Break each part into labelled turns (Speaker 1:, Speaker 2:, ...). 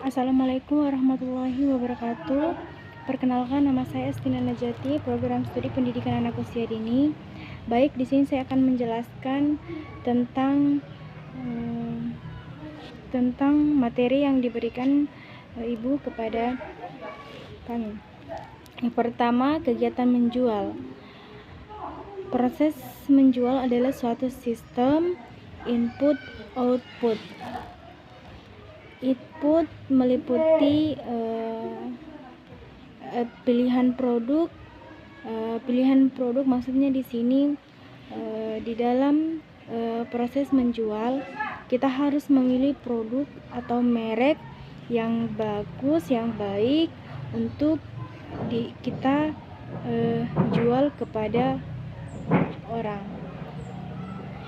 Speaker 1: Assalamualaikum warahmatullahi wabarakatuh. Perkenalkan, nama saya Estina Najati, program studi pendidikan anak usia dini. Baik, di sini saya akan menjelaskan tentang materi yang diberikan Ibu kepada kami. Yang pertama, kegiatan menjual. Proses menjual adalah suatu sistem input-output. Input meliputi pilihan produk. Pilihan produk maksudnya di sini di dalam proses menjual kita harus memilih produk atau merek yang bagus, yang baik untuk kita jual kepada orang.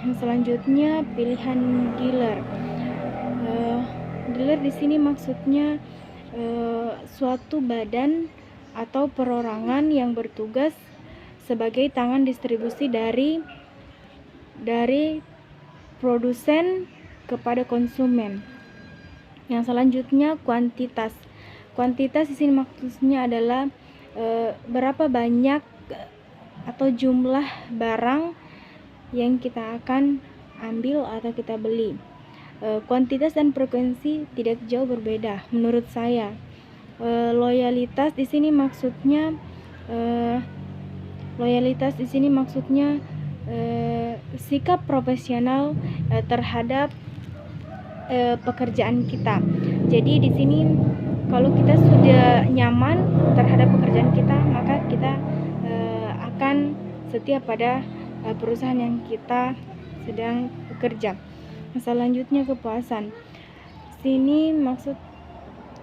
Speaker 1: Yang selanjutnya, pilihan dealer. Dealer di sini maksudnya suatu badan atau perorangan yang bertugas sebagai tangan distribusi dari produsen kepada konsumen. Yang selanjutnya, kuantitas. Kuantitas di sini maksudnya adalah berapa banyak atau jumlah barang yang kita akan ambil atau kita beli. Kuantitas dan frekuensi tidak jauh berbeda menurut saya. Loyalitas di sini maksudnya sikap profesional terhadap pekerjaan kita. Jadi di sini kalau kita sudah nyaman terhadap pekerjaan kita, maka kita akan setia pada perusahaan yang kita sedang bekerja. Selanjutnya, kepuasan. Sini maksud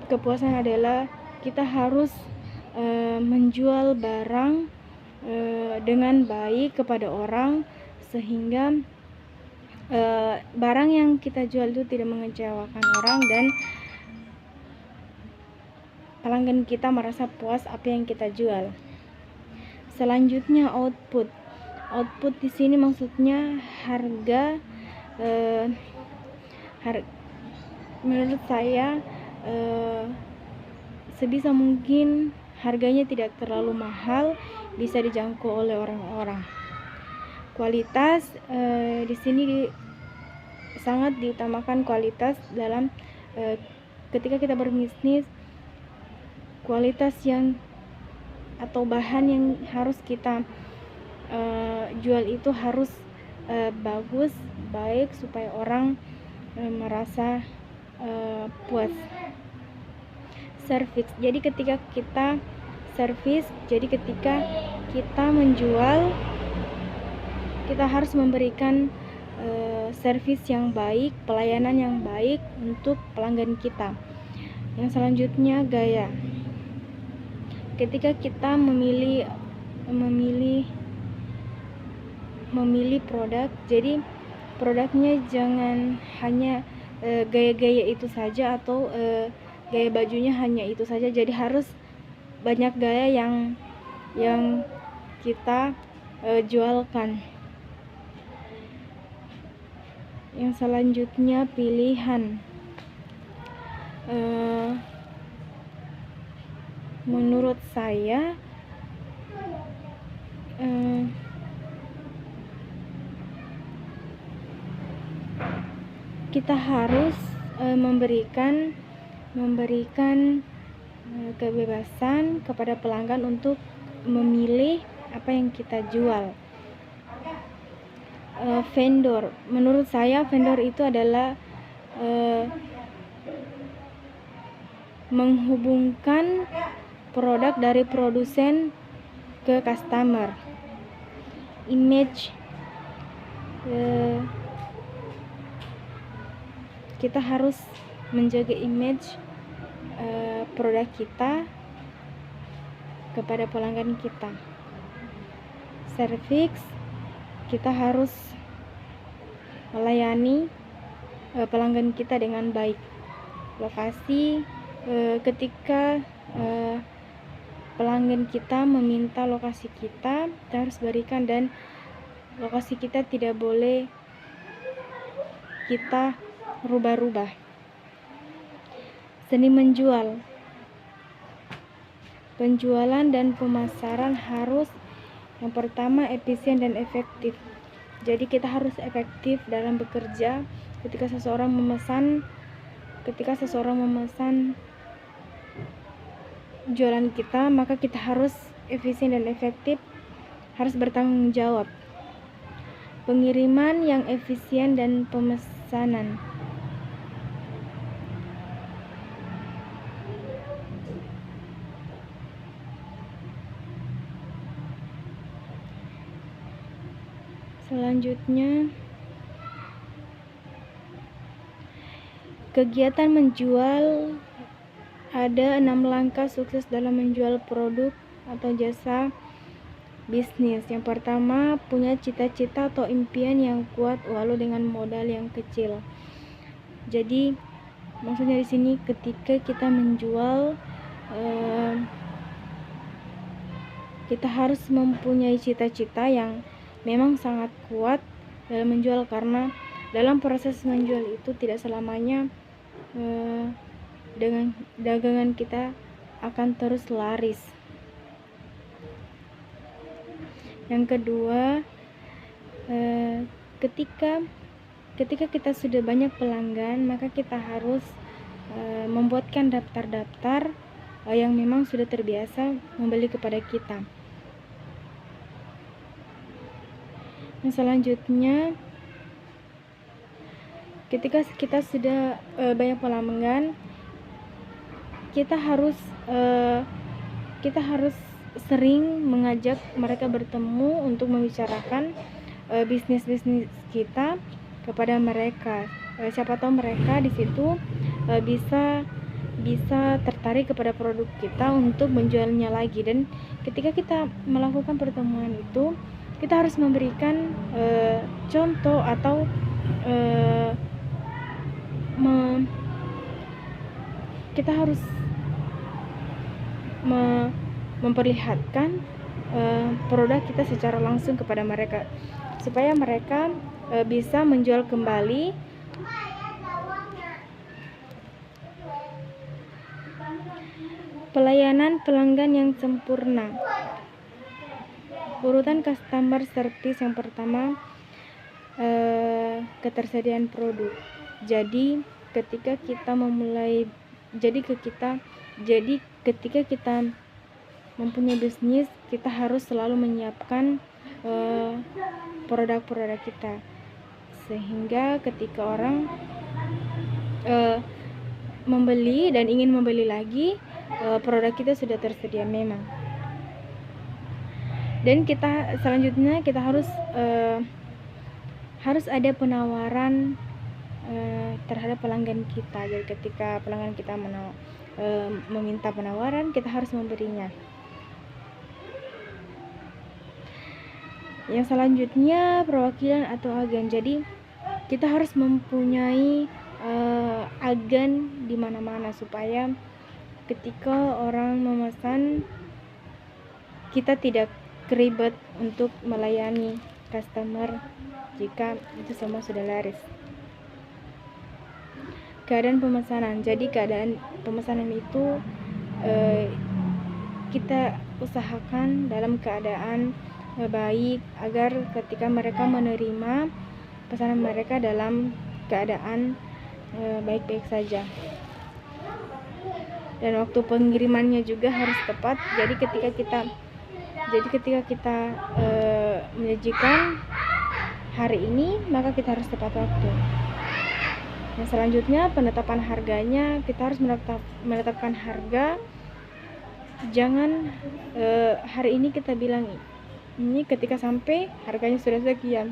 Speaker 1: kepuasan adalah kita harus menjual barang dengan baik kepada orang sehingga barang yang kita jual itu tidak mengecewakan orang dan pelanggan kita merasa puas apa yang kita jual. Selanjutnya, output. Output di sini maksudnya harga. Menurut saya sebisa mungkin harganya tidak terlalu mahal, bisa dijangkau oleh orang-orang. Kualitas di sini sangat diutamakan kualitas dalam ketika kita berbisnis. Kualitas yang atau bahan yang harus kita jual itu harus bagus, baik supaya orang merasa puas. Service. Jadi ketika kita menjual, kita harus memberikan service yang baik, pelayanan yang baik untuk pelanggan kita. Yang selanjutnya, gaya. Ketika kita memilih produk, jadi produknya jangan hanya gaya-gaya itu saja atau gaya bajunya hanya itu saja. Jadi harus banyak gaya yang kita jualkan. Yang selanjutnya, pilihan. Menurut saya kita harus memberikan kebebasan kepada pelanggan untuk memilih apa yang kita jual. Vendor. Menurut saya vendor itu adalah menghubungkan produk dari produsen ke customer. Image. Kita harus menjaga image produk kita kepada pelanggan kita. Service. Kita harus melayani pelanggan kita dengan baik. Lokasi. Ketika pelanggan kita meminta lokasi kita harus berikan, dan lokasi kita tidak boleh kita rubah-rubah. Seni menjual. Penjualan dan pemasaran harus yang pertama efisien dan efektif. Jadi kita harus efektif dalam bekerja. Ketika seseorang memesan jualan kita, maka kita harus efisien dan efektif, harus bertanggung jawab. Pengiriman yang efisien dan pemesanan. Selanjutnya, kegiatan menjual. Ada 6 langkah sukses dalam menjual produk atau jasa bisnis. Yang pertama, punya cita-cita atau impian yang kuat walau dengan modal yang kecil. Jadi maksudnya di sini ketika kita menjual, kita harus mempunyai cita-cita yang memang sangat kuat dalam menjual, karena dalam proses menjual itu tidak selamanya dengan dagangan kita akan terus laris. Yang kedua, ketika kita sudah banyak pelanggan, maka kita harus membuatkan daftar-daftar yang memang sudah terbiasa membeli kepada kita. Yang selanjutnya, ketika kita sudah banyak pelanggan, kita harus sering mengajak mereka bertemu untuk membicarakan bisnis kita kepada mereka. Siapa tahu mereka di situ bisa tertarik kepada produk kita untuk menjualnya lagi. Dan ketika kita melakukan pertemuan itu, kita harus memberikan contoh atau kita harus memperlihatkan produk kita secara langsung kepada mereka, supaya mereka bisa menjual kembali. Pelayanan pelanggan yang sempurna. Urutan customer service yang pertama, ketersediaan produk. Jadi ketika kita mempunyai bisnis, kita harus selalu menyiapkan produk-produk kita, sehingga ketika orang membeli dan ingin membeli lagi, produk kita sudah tersedia memang. Dan selanjutnya kita harus ada penawaran terhadap pelanggan kita. Jadi ketika pelanggan kita meminta penawaran, kita harus memberinya. Yang selanjutnya, perwakilan atau agen. Jadi kita harus mempunyai agen di mana-mana, supaya ketika orang memesan, kita tidak ribet untuk melayani customer jika itu semua sudah laris. Keadaan pemesanan. Jadi keadaan pemesanan itu kita usahakan dalam keadaan baik, agar ketika mereka menerima pesanan mereka dalam keadaan baik-baik saja. Dan waktu pengirimannya juga harus tepat. Jadi ketika kita menyajikan hari ini, maka kita harus tepat waktu. Yang selanjutnya, penetapan harganya. Kita harus menetapkan harga. Jangan hari ini kita bilang ini, ketika sampai harganya sudah sekian.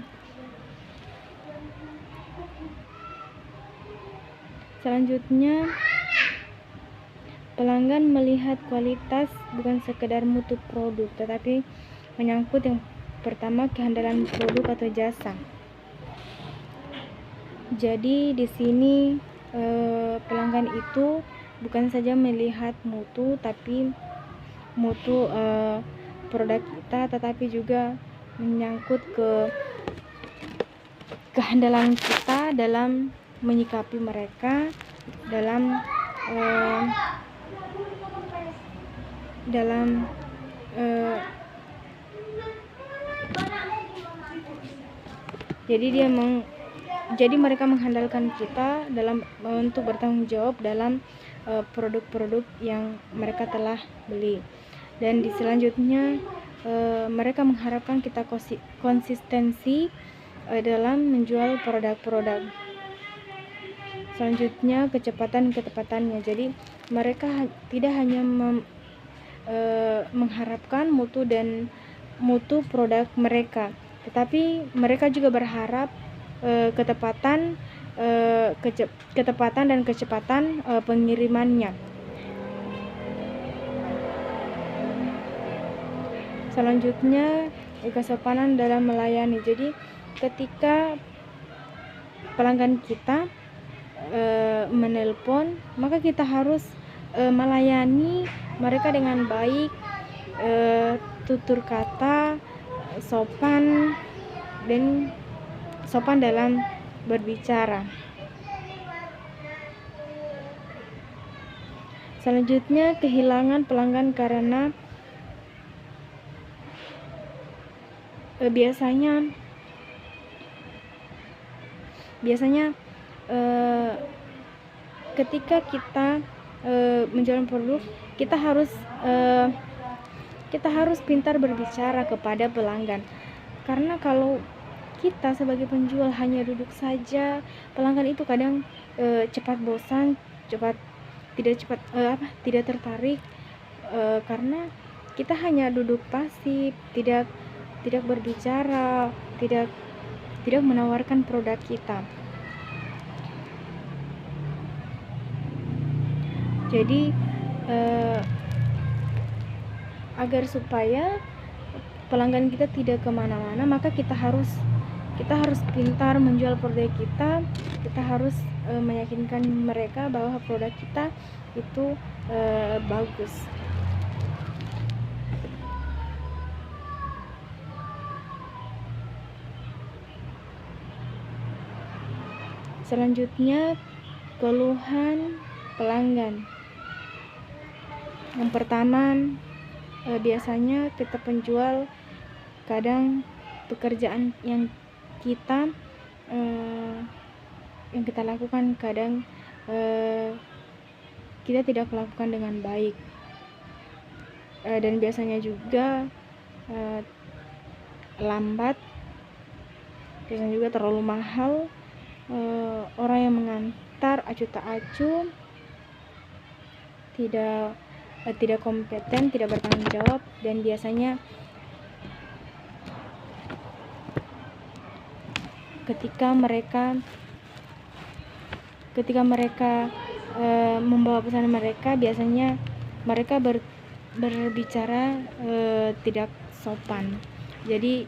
Speaker 1: Selanjutnya, pelanggan melihat kualitas, bukan sekedar mutu produk, tetapi menyangkut yang pertama kehandalan produk atau jasa. Jadi di sini pelanggan itu bukan saja melihat mutu, tapi mutu produk kita, tetapi juga menyangkut ke kehandalan kita dalam menyikapi mereka, dalam eh, dalam jadi mereka mengandalkan kita dalam untuk bertanggung jawab dalam produk-produk yang mereka telah beli. Dan di selanjutnya mereka mengharapkan kita konsistensi dalam menjual produk-produk. Selanjutnya kecepatan-ketepatannya. Jadi mereka tidak hanya mengharapkan mutu produk mereka, tetapi mereka juga berharap ketepatan dan kecepatan pengirimannya. Selanjutnya kesopanan dalam melayani. Jadi ketika pelanggan kita menelpon, maka kita harus melayani mereka dengan baik, tutur kata sopan dan sopan dalam berbicara. Selanjutnya kehilangan pelanggan karena biasanya ketika kita menjual produk, kita harus pintar berbicara kepada pelanggan. Karena kalau kita sebagai penjual hanya duduk saja, pelanggan itu kadang cepat bosan, tidak tertarik, karena kita hanya duduk pasif, tidak berbicara, tidak menawarkan produk kita. Jadi agar supaya pelanggan kita tidak kemana-mana, maka kita harus pintar menjual produk kita. Kita harus meyakinkan mereka bahwa produk kita itu bagus. Selanjutnya keluhan pelanggan. Yang pertama, biasanya kita penjual kadang pekerjaan yang kita lakukan kadang kita tidak melakukan dengan baik, dan biasanya juga lambat, biasanya juga terlalu mahal, orang yang mengantar acuh tak acuh, tidak kompeten, tidak bertanggung jawab, dan biasanya ketika mereka membawa pesanan mereka, biasanya mereka berbicara tidak sopan. Jadi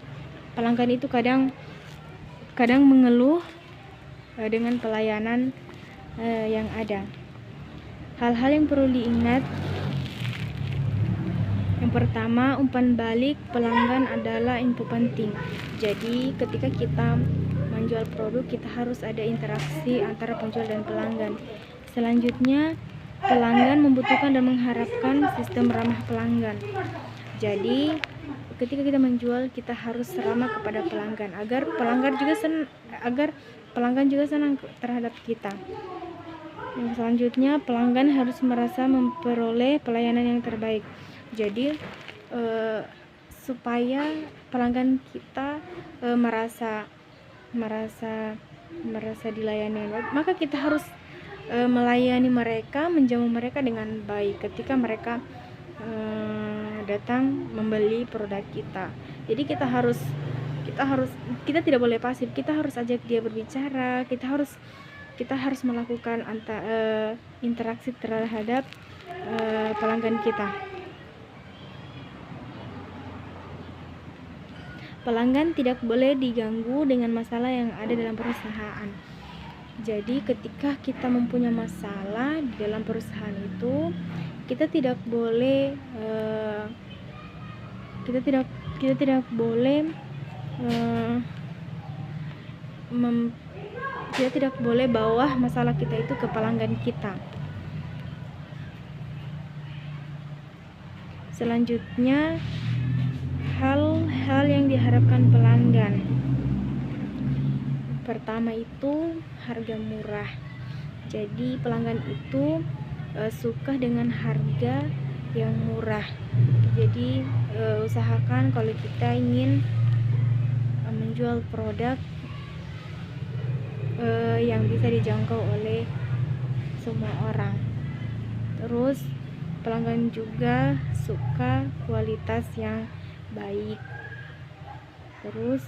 Speaker 1: pelanggan itu kadang mengeluh dengan pelayanan yang ada. Hal-hal yang perlu diingat: yang pertama, umpan balik pelanggan adalah info penting. Jadi ketika kita menjual produk, kita harus ada interaksi antara penjual dan pelanggan. Selanjutnya, pelanggan membutuhkan dan mengharapkan sistem ramah pelanggan. Jadi ketika kita menjual, kita harus ramah kepada pelanggan agar pelanggan juga senang terhadap kita. Yang selanjutnya, pelanggan harus merasa memperoleh pelayanan yang terbaik. Jadi supaya pelanggan kita merasa dilayani, maka kita harus melayani mereka, menjamu mereka dengan baik ketika mereka datang membeli produk kita. Jadi kita tidak boleh pasif, kita harus ajak dia berbicara, kita harus melakukan interaksi terhadap pelanggan kita. Pelanggan tidak boleh diganggu dengan masalah yang ada dalam perusahaan. Jadi ketika kita mempunyai masalah di dalam perusahaan itu, kita tidak boleh bawa masalah kita itu ke pelanggan kita. Selanjutnya, hal-hal yang diharapkan pelanggan. Pertama itu harga murah. Jadi pelanggan itu suka dengan harga yang murah. Jadi usahakan kalau kita ingin menjual produk yang bisa dijangkau oleh semua orang. Terus pelanggan juga suka kualitas yang baik. Terus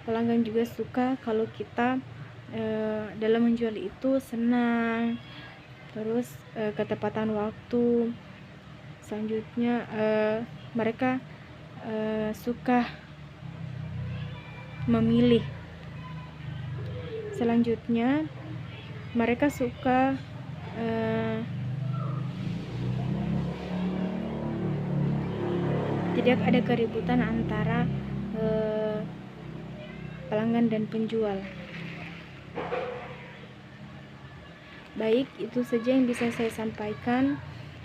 Speaker 1: pelanggan juga suka kalau kita dalam menjual itu senang. Terus ketepatan waktu. Selanjutnya mereka suka memilih. Selanjutnya mereka suka tidak ada keributan antara pelanggan dan penjual. Baik, itu saja yang bisa saya sampaikan.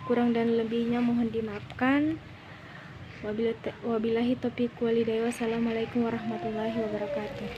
Speaker 1: Kurang dan lebihnya mohon dimaafkan. Wabillahi taufiq walhidayah. Wassalamualaikum warahmatullahi wabarakatuh.